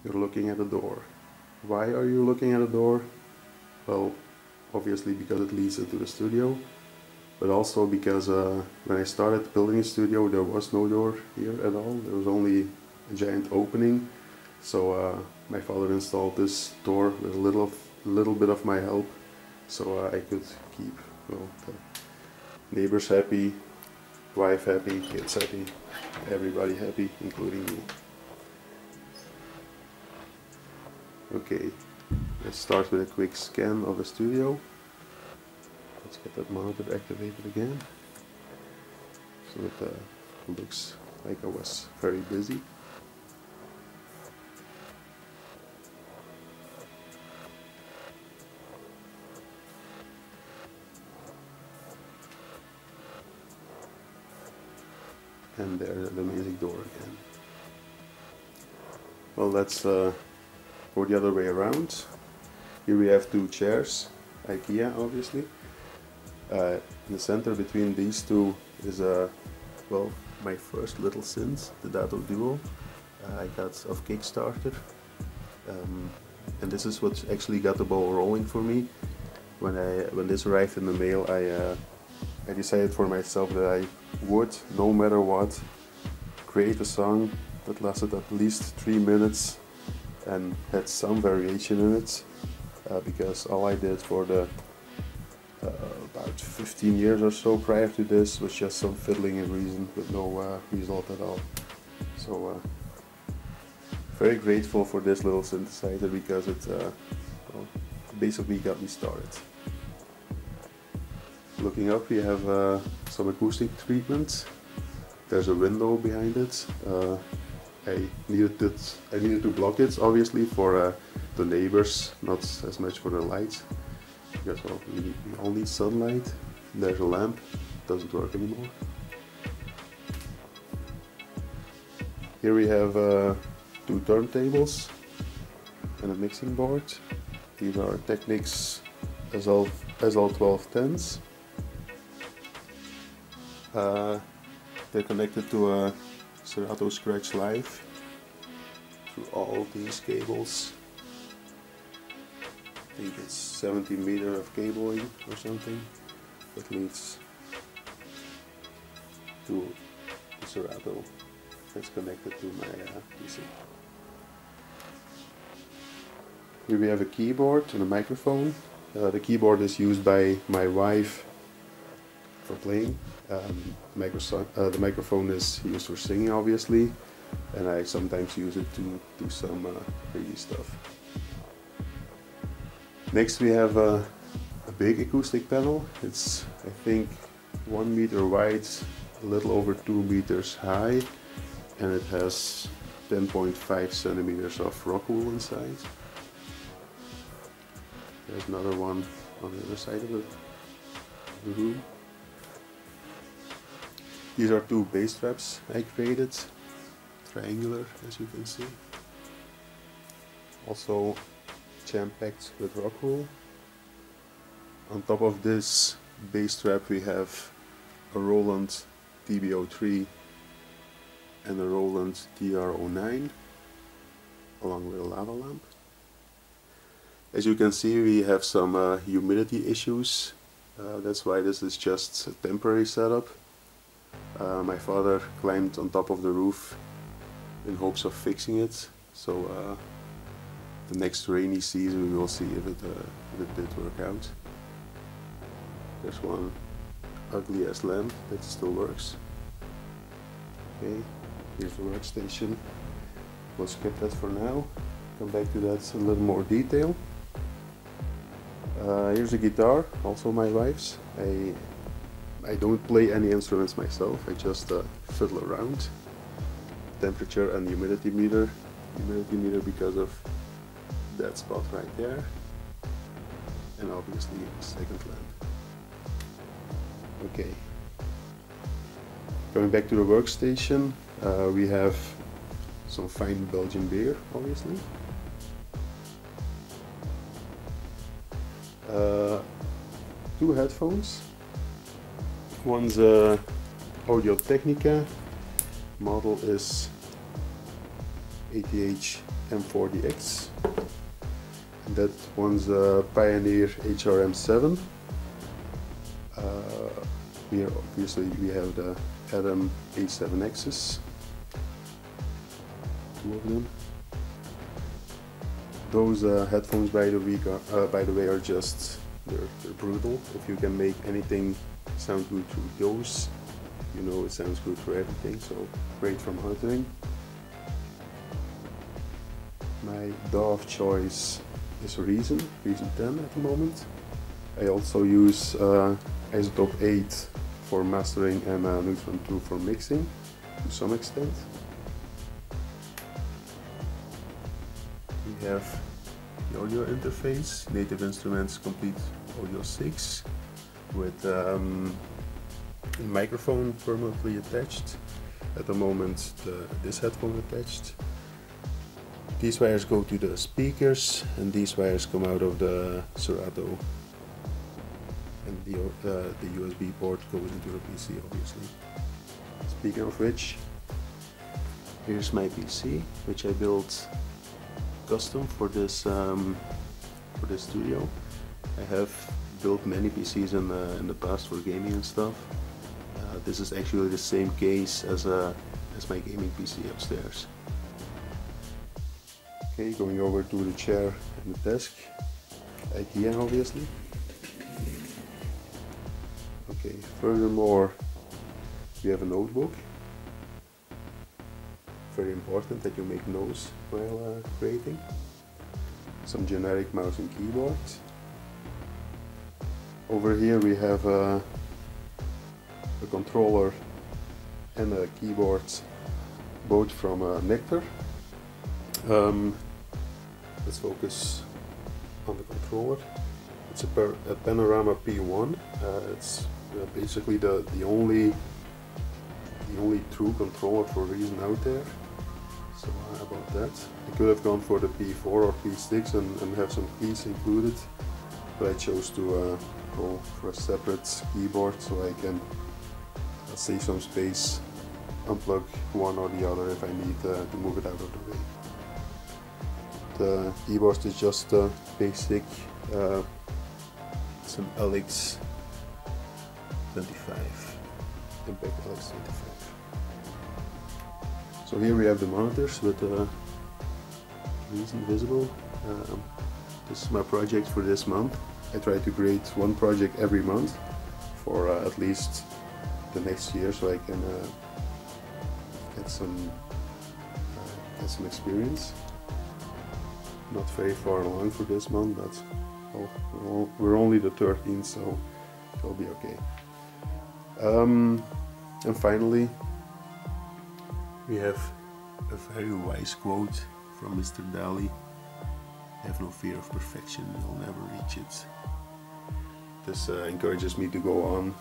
you're looking at a door. Why are you looking at a door? Well, obviously because it leads into the studio, but also because when I started building a studio there was no door here at all. There was only a giant opening. So my father installed this door with a little bit of my help, so I could keep, well, the neighbors happy, wife happy, kids happy, everybody happy, including me. Okay, let's start with a quick scan of the studio. Let's get that monitor activated again, so it looks like I was very busy. And there's the music door again. Well, let's go the other way around. Here we have two chairs, Ikea obviously. In the center between these two is well, my first little synth, the Dato Duo. I got off Kickstarter. And this is what actually got the ball rolling for me. When this arrived in the mail, I decided for myself that I would, no matter what, create a song that lasted at least 3 minutes and had some variation in it, because all I did for the about 15 years or so prior to this was just some fiddling and reason with no result at all. So very grateful for this little synthesizer because it well, basically got me started. Looking up, we have some acoustic treatment. There's a window behind it. I needed to block it, obviously, for the neighbors, not as much for the lights, because well, we all need sunlight. There's a lamp, doesn't work anymore. Here we have two turntables and a mixing board. These are Technics SL1210s. They're connected to a Serato Scrach Live through all these cables. I think it's 70 meters of cabling or something that leads to the Serato that's connected to my PC. Here we have a keyboard and a microphone. The keyboard is used by my wife for playing. The microphone is used for singing, obviously, and I sometimes use it to do some 3D stuff. Next we have a big acoustic panel. It's, I think, 1 meter wide, a little over 2 meters high, and it has 10.5 centimeters of rock wool inside. There's another one on the other side of the room. These are two bass traps I created, triangular as you can see. Also jam-packed with rock wool. On top of this bass trap we have a Roland TB03 and a Roland DR09 along with a lava lamp. As you can see, we have some humidity issues. That's why this is just a temporary setup. My father climbed on top of the roof in hopes of fixing it, so the next rainy season we will see if it did work out. There's one ugly ass lamp that still works. Okay, here's the workstation. We'll skip that for now. Come back to that in a little more detail. Here's a guitar, also my wife's. I don't play any instruments myself, I just fiddle around. Temperature and humidity meter because of that spot right there. And obviously a second lamp. Okay. Going back to the workstation, we have some fine Belgian beer, obviously. Two headphones. One's Audio Technica, model is ATH M40X, and that one's a Pioneer HRM7. Here obviously we have the Adam A7Xs, two of them. Those headphones, by the way, are just they're brutal. If you can make anything sound good through those, you know it sounds good for everything. So great from hunting. My DAW of choice is Reason 10 at the moment. I also use iZotope 8 for mastering and Neutron 2 for mixing to some extent. We have the audio interface, Native Instruments Complete Audio 6 with a microphone permanently attached. At the moment this headphone attached. These wires go to the speakers and these wires come out of the Serato, and the USB port goes into the PC obviously. Speaking of which, here's my PC, which I built custom for this studio. I have built many PCs in the past for gaming and stuff. This is actually the same case as my gaming PC upstairs. Okay, going over to the chair and the desk. Ikea obviously. Okay, furthermore, we have a notebook. Very important that you make notes while creating. Some generic mouse and keyboard. Over here we have a controller and a keyboard, both from Nectar. Let's focus on the controller. It's a Panorama P1. It's basically the only true controller for Reason out there. So about that. I could have gone for the P4 or P6 and have some keys included, but I chose to go for a separate keyboard so I can save some space, unplug one or the other if I need to move it out of the way. The keyboard is just a basic, it's an LX25, Impact LX25. So here we have the monitors with Reason visible. This is my project for this month. I try to create one project every month for at least the next year, so I can get some experience. Not very far along for this month, but we're only the 13th, so it'll be okay. And finally, we have a very wise quote from Mr. Daly: "Have no fear of perfection, you'll never reach it." This encourages me to go on,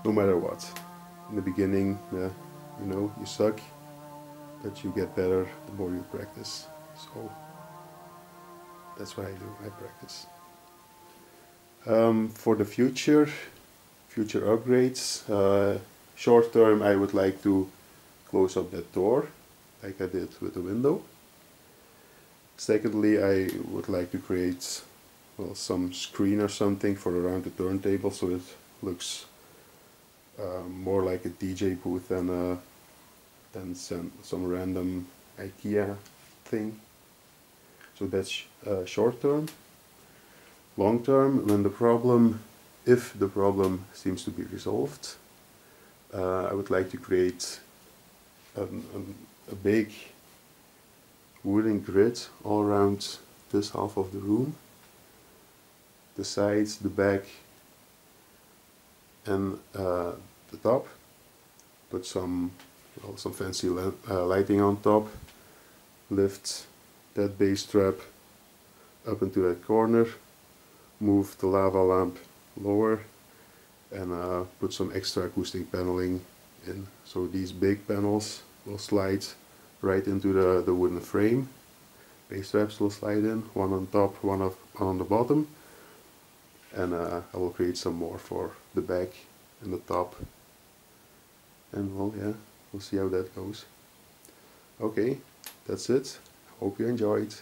no matter what. In the beginning, you know, you suck, but you get better the more you practice. So that's what I do, I practice. For the future upgrades, short term I would like to close up that door, like I did with the window. Secondly, I would like to create, well, some screen or something for around the turntable, so it looks more like a DJ booth than some random Ikea thing. So that's short term. Long term, if the problem seems to be resolved, I would like to create a big wooden grid all around this half of the room, the sides, the back, and the top. Put some fancy lighting on top. Lift that bass trap up into that corner. Move the lava lamp lower, and put some extra acoustic paneling in. So these big panels will slide right into the wooden frame. Bass traps will slide in, one on top, one on the bottom. And I will create some more for the back and the top. And well, yeah, we'll see how that goes. Okay, that's it. Hope you enjoyed.